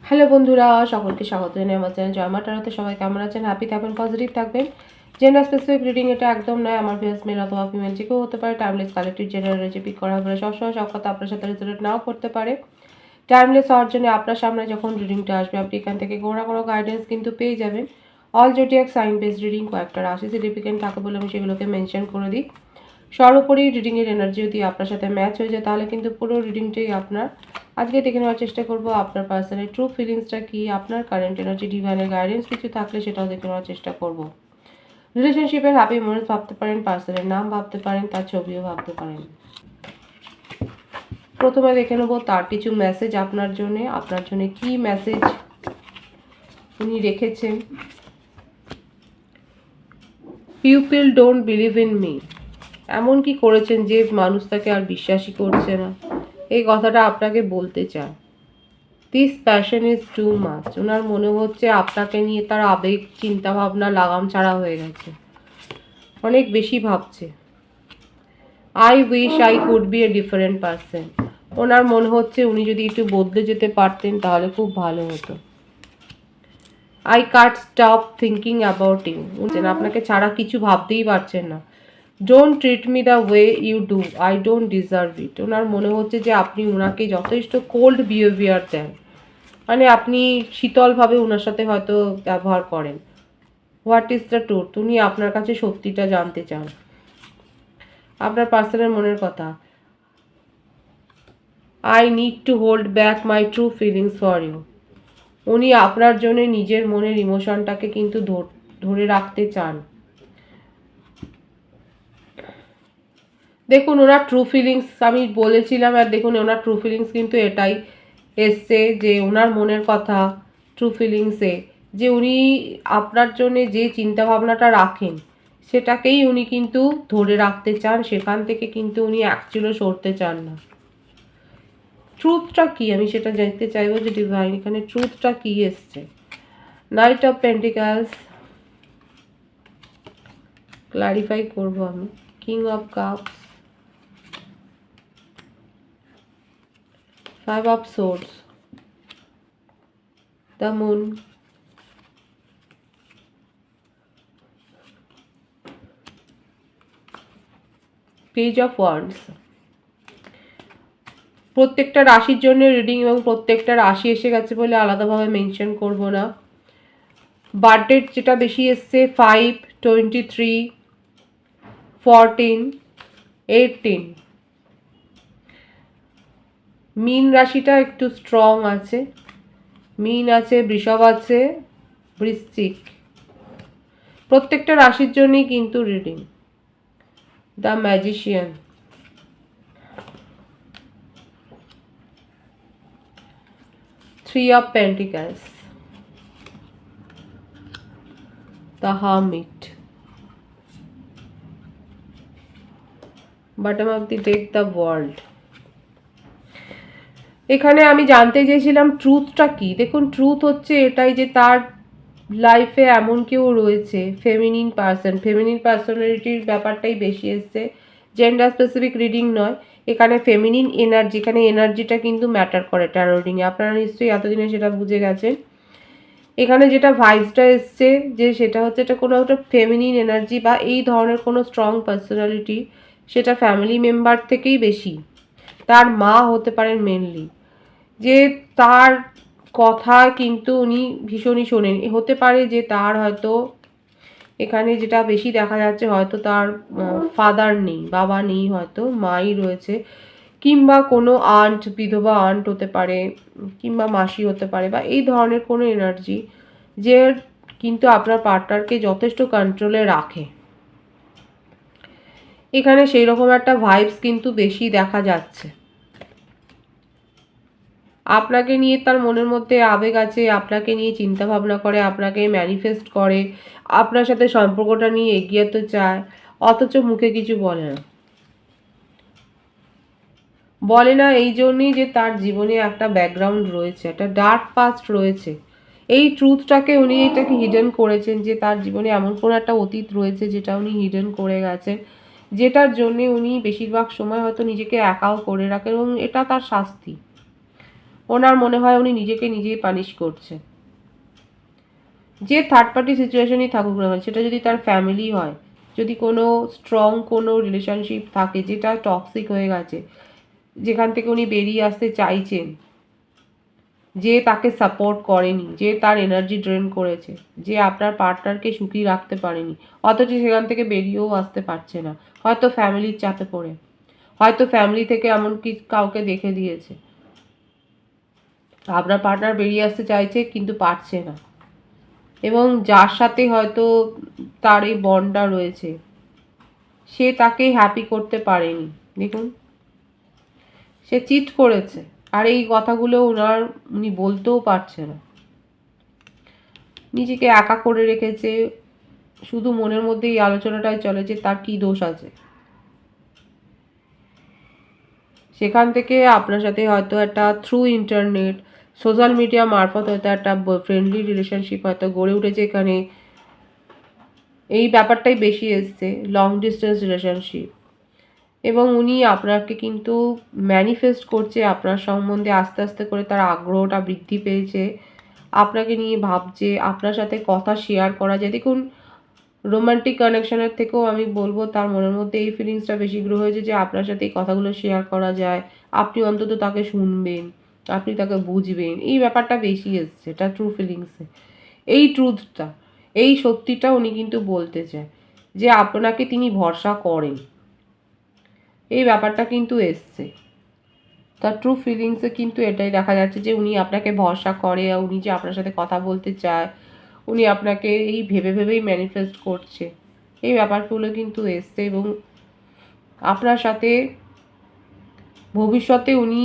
Hello বন্ধুরা, সকলকে স্বাগত জানাই আমার চ্যানেল জয় মা ট্যারোতে। সবাই কেমন আছেন? হ্যাপি থাকবেন, পজিটিভ থাকবেন। জেন্ডার স্পেসিফিক রিডিং এটা একদম নয়। আমার ভিউয়ার্স মেল অথবা ফিমেল যে কেউ হতে পারে। টাইমলেস কালেক্টিভ জেনারেল রেজে পিক করা হবে। সবসময় সব কথা আপনার সাথে রেজোনেট নাও করতে পারে। টাইমলেস হওয়ার জন্য আপনার সামনে যখন রিডিংটা আসবে আপনি এখান থেকে কোনো না কোনো গাইডেন্স কিন্তু পেয়ে যাবেন। All zodiac sign based reading কয়েকটা রাশি সিগনিফিকেন্ট থাকে বলে আমি সেগুলোকে মেনশন করে দিই। সর্বোপরি রিডিংয়ের এনার্জি যদি আপনার সাথে ম্যাচ হয়ে যায় তাহলে কিন্তু পুরো রিডিংটাই আপনার। আজকে দেখে নেওয়ার চেষ্টা করব আপনার পার্সনের ট্রু ফিলিংসটা কি, আপনার কারেন্ট এনার্জি, ডিভাইনের গাইডেন্স কিছু থাকলে সেটাও দেখে নেওয়ার চেষ্টা করব। রিলেশনশিপের হ্যাপি মোমেন্টস ভাবতে পারেন, পার্সনের নাম ভাবতে পারেন, তার ছবিও ভাবতে পারেন। প্রথমে দেখে নেব তার কিছু মেসেজ আপনার জন্য কি মেসেজ উনি রেখেছেন। People don't believe in me. এমন কি করেছেন যে মানুষ তাকে আর বিশ্বাসই করছে না, এই কথাটা আপনাকে বলতে চায়। This passion is too much. ওনার মনে হচ্ছে আপনাকে নিয়ে তার আবেগ, চিন্তা ভাবনা লাগাম ছাড়া হয়ে গেছে, অনেক বেশি ভাবছে। I wish I could be a different person. ওনার মনে হচ্ছে উনি যদি একটু বদলে যেতে পারতেন তাহলে খুব ভালো হতো। I can't stop thinking about you. আপনাকে ছাড়া কিছু ভাবতেই পারছেন না। Don't treat me the way you do, I don't deserve it. ওনার মনে হচ্ছে যে আপনি ওনাকে যথেষ্ট কোল্ড বিহেভিয়ার দেন, মানে আপনি শীতলভাবে ওনার সাথে হয়তো ব্যবহার করেন। What is the truth? উনি আপনার কাছে সত্যিটা জানতে চান, আপনার পার্সনের মনের কথা। I need to hold back my true feelings for you. উনি আপনার জন্য নিজের মনের ইমোশনটাকে কিন্তু ধরে রাখতে চান। দেখুন ওনার ট্রু ফিলিংস আমি বলেছিলাম, আর দেখুন ওনার ট্রু ফিলিংস কিন্তু এটাই এসছে যে ওনার মনের কথা ট্রু ফিলিংসে, যে উনি আপনার জন্য যে চিন্তা ভাবনাটা রাখেন সেটাকেই উনি কিন্তু ধরে রাখতে চান, সেখান থেকে কিন্তু উনি অ্যাকচুয়ালি সরতে চান না। ট্রুথটা কি আমি সেটা জানতে চাইবো যে ডিভাইন এখানে ট্রুথটা কি এসছে। নাইট অফ পেন্টিকালস ক্লারিফাই করবো আমি। King of cups, five of swords, the moon, page of wands. প্রত্যেকটা রাশির জন্য রিডিং এবং প্রত্যেকটা রাশি এসে গেছে বলে আলাদাভাবে মেনশন করব না। বার্থডেট যেটা বেশি এসছে 5, 23, 14, 18। মীন রাশিটা একটু স্ট্রং আছে, মীন আছে, বৃষভ আছে, বৃশ্চিক। প্রত্যেকটা রাশির জন্যই কিন্তু reading. The magician, three of pentacles, the hermit, bottom of the day, the world. এখানে আমি জানতে চেয়েছিলাম ট্রুথটা কি। দেখুন ট্রুথ হচ্ছে এটাই যে তার লাইফে এমন কেউ রয়েছে, ফেমিনিন পার্সন, ফেমিনিন পার্সোনালিটির ব্যাপারটাই বেশি এসছে, জেন্ডার স্পেসিফিক রিডিং নয়। এখানে ফেমিনিন এনার্জি, এখানে এনার্জিটা কিন্তু ম্যাটার করে ট্যারো রিডিংয়ে। আপনারা নিশ্চয়ই এতদিনে সেটা বুঝে গেছেন। এখানে যেটা ভাইবসটা এসছে যে সেটা হচ্ছে এটা কোনো একটা ফেমিনিন এনার্জি বা এই ধরনের কোনো স্ট্রং পার্সোনালিটি, সেটা ফ্যামিলি মেম্বার থেকেই বেশি। তার মা হতে পারেন মেনলি, যে তার কথা কিন্তু উনি ভীষণই শোনেন। হতে পারে যে তার হয়তো এখানে যেটা বেশি দেখা যাচ্ছে হয়তো তার ফাদার নেই, বাবা নেই, হয়তো মাই রয়েছে, কিংবা কোনো আন্ট, বিধবা আন্ট হতে পারে, কিংবা মাসি হতে পারে, বা এই ধরনের কোনো এনার্জি যে কিন্তু আপনার পার্টনারকে যথেষ্ট কন্ট্রোলে রাখে। এখানে সেই রকম একটা ভাইবস কিন্তু বেশি দেখা যাচ্ছে। আপনাকে নিয়ে তার মনের মধ্যে আবেগ আছে, আপনাকে নিয়ে চিন্তা ভাবনা করে, আপনাকে ম্যানিফেস্ট করে, আপনার সাথে সম্পর্কটা নিয়ে এগিয়ে যেতে চায়, অথচ মুখে কিছু বলে না এই জন্যই যে তার জীবনে একটা ব্যাকগ্রাউন্ড রয়েছে, একটা ডার্ক পাস্ট রয়েছে। এই ট্রুথটাকে উনি এটাকে হিডেন করেছেন, যে তার জীবনে এমন কোনো একটা অতীত রয়েছে যেটা উনি হিডেন করে গেছেন, যেটার জন্যে উনি বেশিরভাগ সময় হয়তো নিজেকে একাও করে রাখেন, এবং এটা তার শাস্তি। ওনার মনে হয় উনি নিজেকে নিজেই পানিশ করছে। যে থার্ড পার্টি সিচুয়েশনই থাকুক না, সেটা যদি তার ফ্যামিলি হয়, যদি কোনো স্ট্রং কোনো রিলেশনশিপ থাকে যেটা টক্সিক হয়ে গেছে, যেখান থেকে উনি বেরিয়ে আসতে চাইছেন, যে তাকে সাপোর্ট করেনি, যে তার এনার্জি ড্রেন করেছে, যে আপনার পার্টনারকে সুখী রাখতে পারেনি, অথচ সেখান থেকে বেরিয়েও আসতে পারছে না, হয়তো ফ্যামিলির চাপে পড়ে, হয়তো ফ্যামিলি থেকে এমনকি কাউকে দেখে দিয়েছে, আপনার পার্টনার বেরিয়ে আসতে চাইছে কিন্তু পারছে না, এবং যার সাথে হয়তো তার এই বন্ডটা রয়েছে সে তাকে হ্যাপি করতে পারেনি। দেখুন, সে চিট করেছে, আর এই কথাগুলো উনি বলতেও পারছে না, নিজেকে একা করে রেখেছে, শুধু মনের মধ্যে এই আলোচনাটাই চলে যে তার কি দোষ আছে। সেখান থেকে আপনার সাথে হয়তো একটা থ্রু ইন্টারনেট, সোশ্যাল মিডিয়া মারফত হয়তো একটা ফ্রেন্ডলি রিলেশনশিপ হয়তো গড়ে উঠেছে এখানে, এই ব্যাপারটাই বেশি এসছে, লং ডিস্টেন্স রিলেশনশিপ। এবং উনি আপনাকে কিন্তু ম্যানিফেস্ট করছে আপনার সম্বন্ধে, আস্তে আস্তে করে তার আগ্রহটা বৃদ্ধি পেয়েছে, আপনাকে নিয়ে ভাবছে, আপনার সাথে কথা শেয়ার করা যায়। দেখুন, রোমান্টিক কানেকশনের থেকেও আমি বলবো তার মনের মধ্যে এই ফিলিংসটা বেশি গ্রো হয়েছে যে আপনার সাথে এই কথাগুলো শেয়ার করা যায়, আপনি অন্তত তাকে শুনবেন, আপনি তাকে বুঝবেন, এই ব্যাপারটা বেশি এসছে, এটা ট্রু ফিলিংসে। এই ট্রুথটা, এই সত্যিটা উনি কিন্তু বলতে চায় যে আপনাকে তিনি ভরসা করেন, এই ব্যাপারটা কিন্তু এসছে। তার ট্রু ফিলিংসে কিন্তু এটাই দেখা যাচ্ছে যে উনি আপনাকে ভরসা করে, উনি যে আপনার সাথে কথা বলতে চায়, উনি আপনাকে এই ভেবে ভেবেই ম্যানিফেস্ট করছে, এই ব্যাপারগুলো কিন্তু এসছে। এবং আপনার সাথে ভবিষ্যতে উনি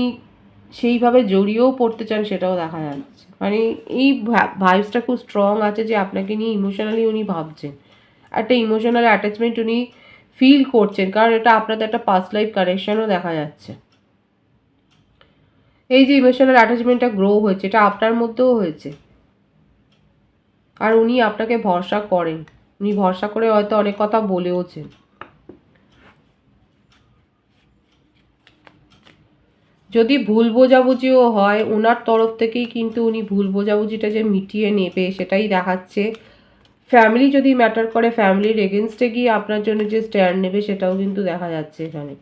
সেইভাবে জড়িয়েও পড়তে চান, সেটাও দেখা যাচ্ছে। মানে এই ভাইবসটা খুব স্ট্রং আছে যে আপনাকে নিয়ে ইমোশনালি উনি ভাবছেন, একটা ইমোশনাল অ্যাটাচমেন্ট উনি ফিল করছেন, কারণ এটা আপনাদের একটা পাস্ট লাইফ কানেকশনও দেখা যাচ্ছে। এই যে ইমোশনাল অ্যাটাচমেন্টটা গ্রো হয়েছে, এটা আপনার মধ্যেও হয়েছে, আর উনি আপনাকে ভরসা করেন, উনি ভরসা করে হয়তো অনেক কথা বলেওছেন। যদি ভুল বোঝাবুঝিও হয় ওনার তরফ থেকেই কিন্তু উনি ভুল বোঝাবুঝিটা যে মিটিয়ে নেবে সেটাই দেখাচ্ছে। ফ্যামিলি যদি ম্যাটার করে, ফ্যামিলির এগেনস্টে গিয়ে আপনার জন্য যে স্ট্যান্ড নেবে সেটাও কিন্তু দেখা যাচ্ছে এখানে।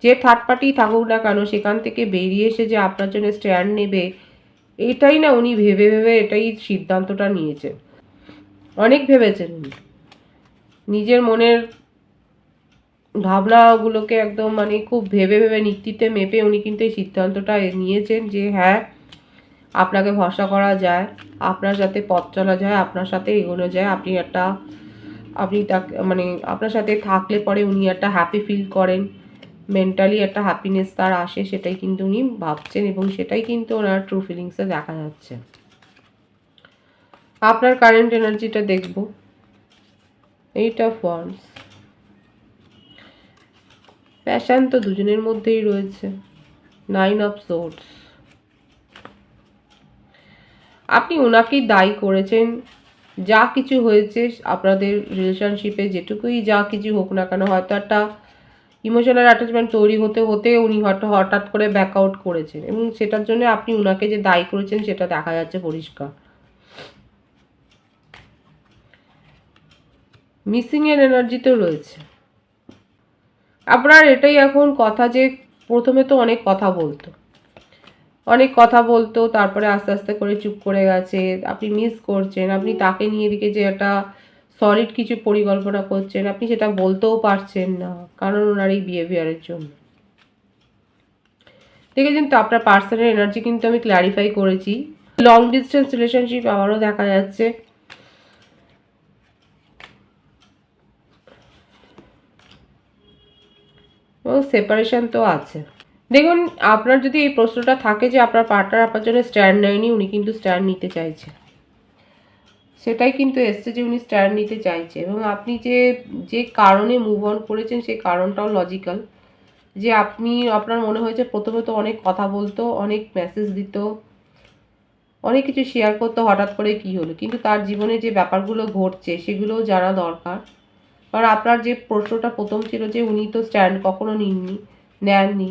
যে থার্ড পার্টি থাকুক না কেন, সেখান থেকে বেরিয়ে এসে যে আপনার জন্য স্ট্যান্ড নেবে, এটাই না উনি ভেবে ভেবে এটাই সিদ্ধান্তটা নিয়েছেন। অনেক ভেবেছেন উনি, নিজের মনের ভাবনাগুলোকে একদম মানে খুব ভেবে ভেবে নীতিতে মেপে উনি কিন্তু এই সিদ্ধান্তটা নিয়েছেন যে হ্যাঁ, আপনাকে ভরসা করা যায়, আপনার সাথে পথ চলা যায়, আপনার সাথে এগোনো যায়, আপনি তাকে মানে আপনার সাথে থাকলে পরে উনি একটা হ্যাপি ফিল করেন, মেন্টালি একটা হ্যাপিনেস তার আসে, সেটাই কিন্তু উনি ভাবছেন, এবং সেটাই কিন্তু ওনার ট্রু ফিলিংসে দেখা যাচ্ছে। আপনার কারেন্ট এনার্জিটা দেখব, এইট অফ ওয়ান্ডস, প্যাশন তো দুজনের মধ্যেই রয়েছে, 9 অফ সোর্ডস। আপনি ওনাকেই দায়ী করেছেন, যা কিছু হয়েছে আপনাদের রিলেশনশিপে, যেটুকুই যা কিছু হোক না কেন, হয়তো একটা ইমোশনাল অ্যাটাচমেন্ট তৈরি হতে হতে উনি হয়তো হঠাৎ করে ব্যাকআউট করেছেন, এবং সেটার জন্য আপনি ওনাকে যে দায়ী করেছেন সেটা দেখা যাচ্ছে পরিষ্কার। মিসিং এর এনার্জিতেও রয়েছে। আপনার এটাই এখন কথা যে প্রথমে তো অনেক কথা বলতো, তারপরে আস্তে আস্তে করে চুপ করে গেছে, আপনি মিস করছেন, আপনি তাকে নিয়ে এদিকে যে একটা সলিড কিছু পরিকল্পনা করছেন, আপনি সেটা বলতেও পারছেন না, কারণ ওনার এই বিহেভিয়ারের জন্য। দেখেছেন তো, আপনার পার্সোনাল এনার্জি কিন্তু আমি ক্ল্যারিফাই করেছি। লং ডিস্টেন্স রিলেশনশিপ আবারও দেখা যাচ্ছে, এবং সেপারেশন তো আছে। দেখুন, আপনার যদি এই প্রশ্নটা থাকে যে আপনার পার্টনার আপনার জন্য স্ট্যান্ড নেয়নি, উনি কিন্তু স্ট্যান্ড নিতে চাইছে, সেটাই কিন্তু এসছে যে উনি স্ট্যান্ড নিতে চাইছে, এবং আপনি যে যে কারণে মুভ অন করেছেন সেই কারণটাও লজিক্যাল, যে আপনার মনে হয়েছে প্রথমে তো অনেক কথা বলতো, অনেক মেসেজ দিত, অনেক কিছু শেয়ার করতো, হঠাৎ করে কি হলো, কিন্তু তার জীবনে যে ব্যাপারগুলো ঘটছে সেগুলোও জানা দরকার। কারণ আপনার যে প্রশ্নটা প্রথম ছিল যে উনি তো স্ট্যান্ড কখনো নেননি,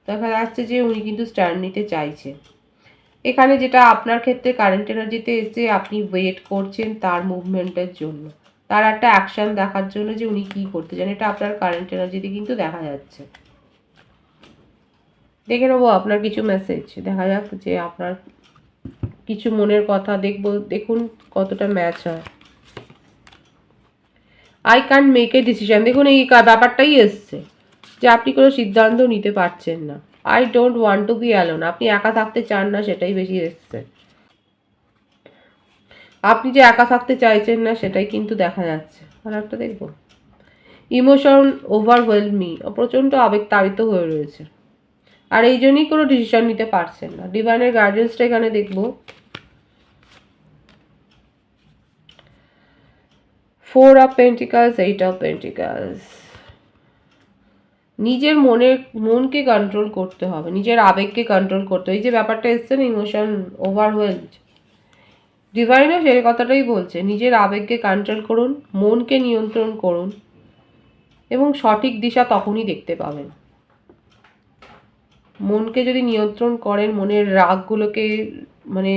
দেখা যাচ্ছে যে উনি কিন্তু স্ট্যান্ড নিতে চাইছে। এখানে যেটা আপনার ক্ষেত্রে কারেন্ট এনার্জিতে এসে আপনি ওয়েট করছেন তার মুভমেন্টের জন্য, তার একটা অ্যাকশন দেখার জন্য যে উনি কি করতে চান, এটা আপনার কারেন্ট এনার্জিতে কিন্তু দেখা যাচ্ছে। দেখে নেবো আপনার কিছু মেসেজ, দেখা যাক যে আপনার কিছু মনের কথা দেখবো, দেখুন কতটা ম্যাচ হয়। I can't make a decision, দেখুন এই ব্যাপারটাই এসছে যে আপনি কোনো সিদ্ধান্ত নিতে পারছেন না। I don't want to be alone, আপনি একা থাকতে চান না, সেটাই বেশি এসছে। আপনি যে একা থাকতে চাইছেন না সেটাই কিন্তু দেখা যাচ্ছে। আর একটা দেখবো, ইমোশন ওভারওয়েলমি, প্রচণ্ড আবেগতাড়িত হয়ে রয়েছে, আর এই জন্যই কোনো ডিসিশন নিতে পারছেন না। ডিভাইনের গার্ডিয়ান্সটা এখানে দেখবো, 4 অফ পেন্টিকালস, 8 অফ পেন্টিকালস। নিজের মনকে কন্ট্রোল করতে হবে, নিজের আবেগকে কন্ট্রোল করতে হবে। এই যে ব্যাপারটা এসছে না, ইমোশন ওভারওয়েলড, ডিভাইনও সেই কথাটাই বলছে, নিজের আবেগকে কন্ট্রোল করুন, মনকে নিয়ন্ত্রণ করুন, এবং সঠিক দিশা তখনই দেখতে পাবেন। মনকে যদি নিয়ন্ত্রণ করেন, মনের রাগগুলোকে, মানে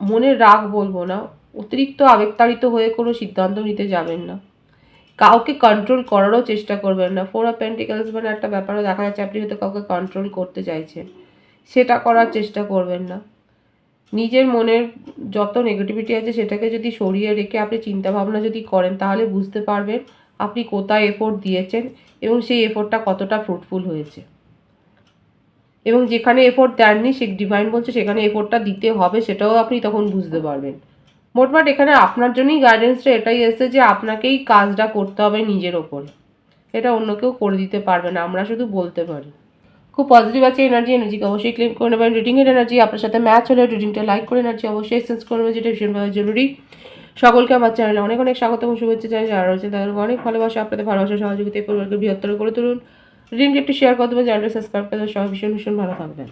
মনের রাগ বলবো না, অতিরিক্ত আবেগতাড়িত হয়ে কোনো সিদ্ধান্ত নিতে যাবেন না, কাউকে কন্ট্রোল করারও চেষ্টা করবেন না। 4 অফ পেন্টিকালস মানে একটা ব্যাপারও দেখা যাচ্ছে আপনি হয়তো কাউকে কন্ট্রোল করতে চাইছেন, সেটা করার চেষ্টা করবেন না। নিজের মনের যত নেগেটিভিটি আছে সেটাকে যদি সরিয়ে রেখে আপনি চিন্তাভাবনা যদি করেন, তাহলে বুঝতে পারবেন আপনি কোথায় এফোর্ট দিয়েছেন এবং সেই এফোর্টটা কতটা ফ্রুটফুল হয়েছে। এবং যেখানে এফোর্ট দেননি, সে ডিভাইন বলছে সেখানে এফোর্টটা দিতে হবে, সেটাও আপনি তখন বুঝতে পারবেন। মোটমাট এখানে আপনার জন্যই গাইডেন্সটা এটাই এসেছে যে আপনাকেই কাজটা করতে হবে নিজের ওপরে, এটা অন্য কেউ করে দিতে পারবে না, আমরা শুধু বলতে পারি। খুব পজিটিভ আছে এনার্জিকে অবশ্যই ক্লেম করে নেবেন। রিডিংয়ের এনার্জি আপনার সাথে ম্যাচ হলে রিডিংটা লাইক করে এনার্জি অবশ্যই এক্সচেঞ্জ করে নেবেন, যেটা ভীষণভাবে জরুরি। সকলকে আমার চ্যানেলে অনেক অনেক স্বাগত এবং শুভেচ্ছা চাই। যারা রয়েছে তাদের অনেক ভালোবাসা, আপনাদের ভালোবাসা সহযোগিতা এই পরিবারকে বৃহত্তর করে তুলুন। রিডিংটি একটু শেয়ার করে দেবেন, চ্যানেলটা সাবস্ক্রাইব করে দেবেন। সবাই ভীষণ ভীষণ ভালো থাকবেন।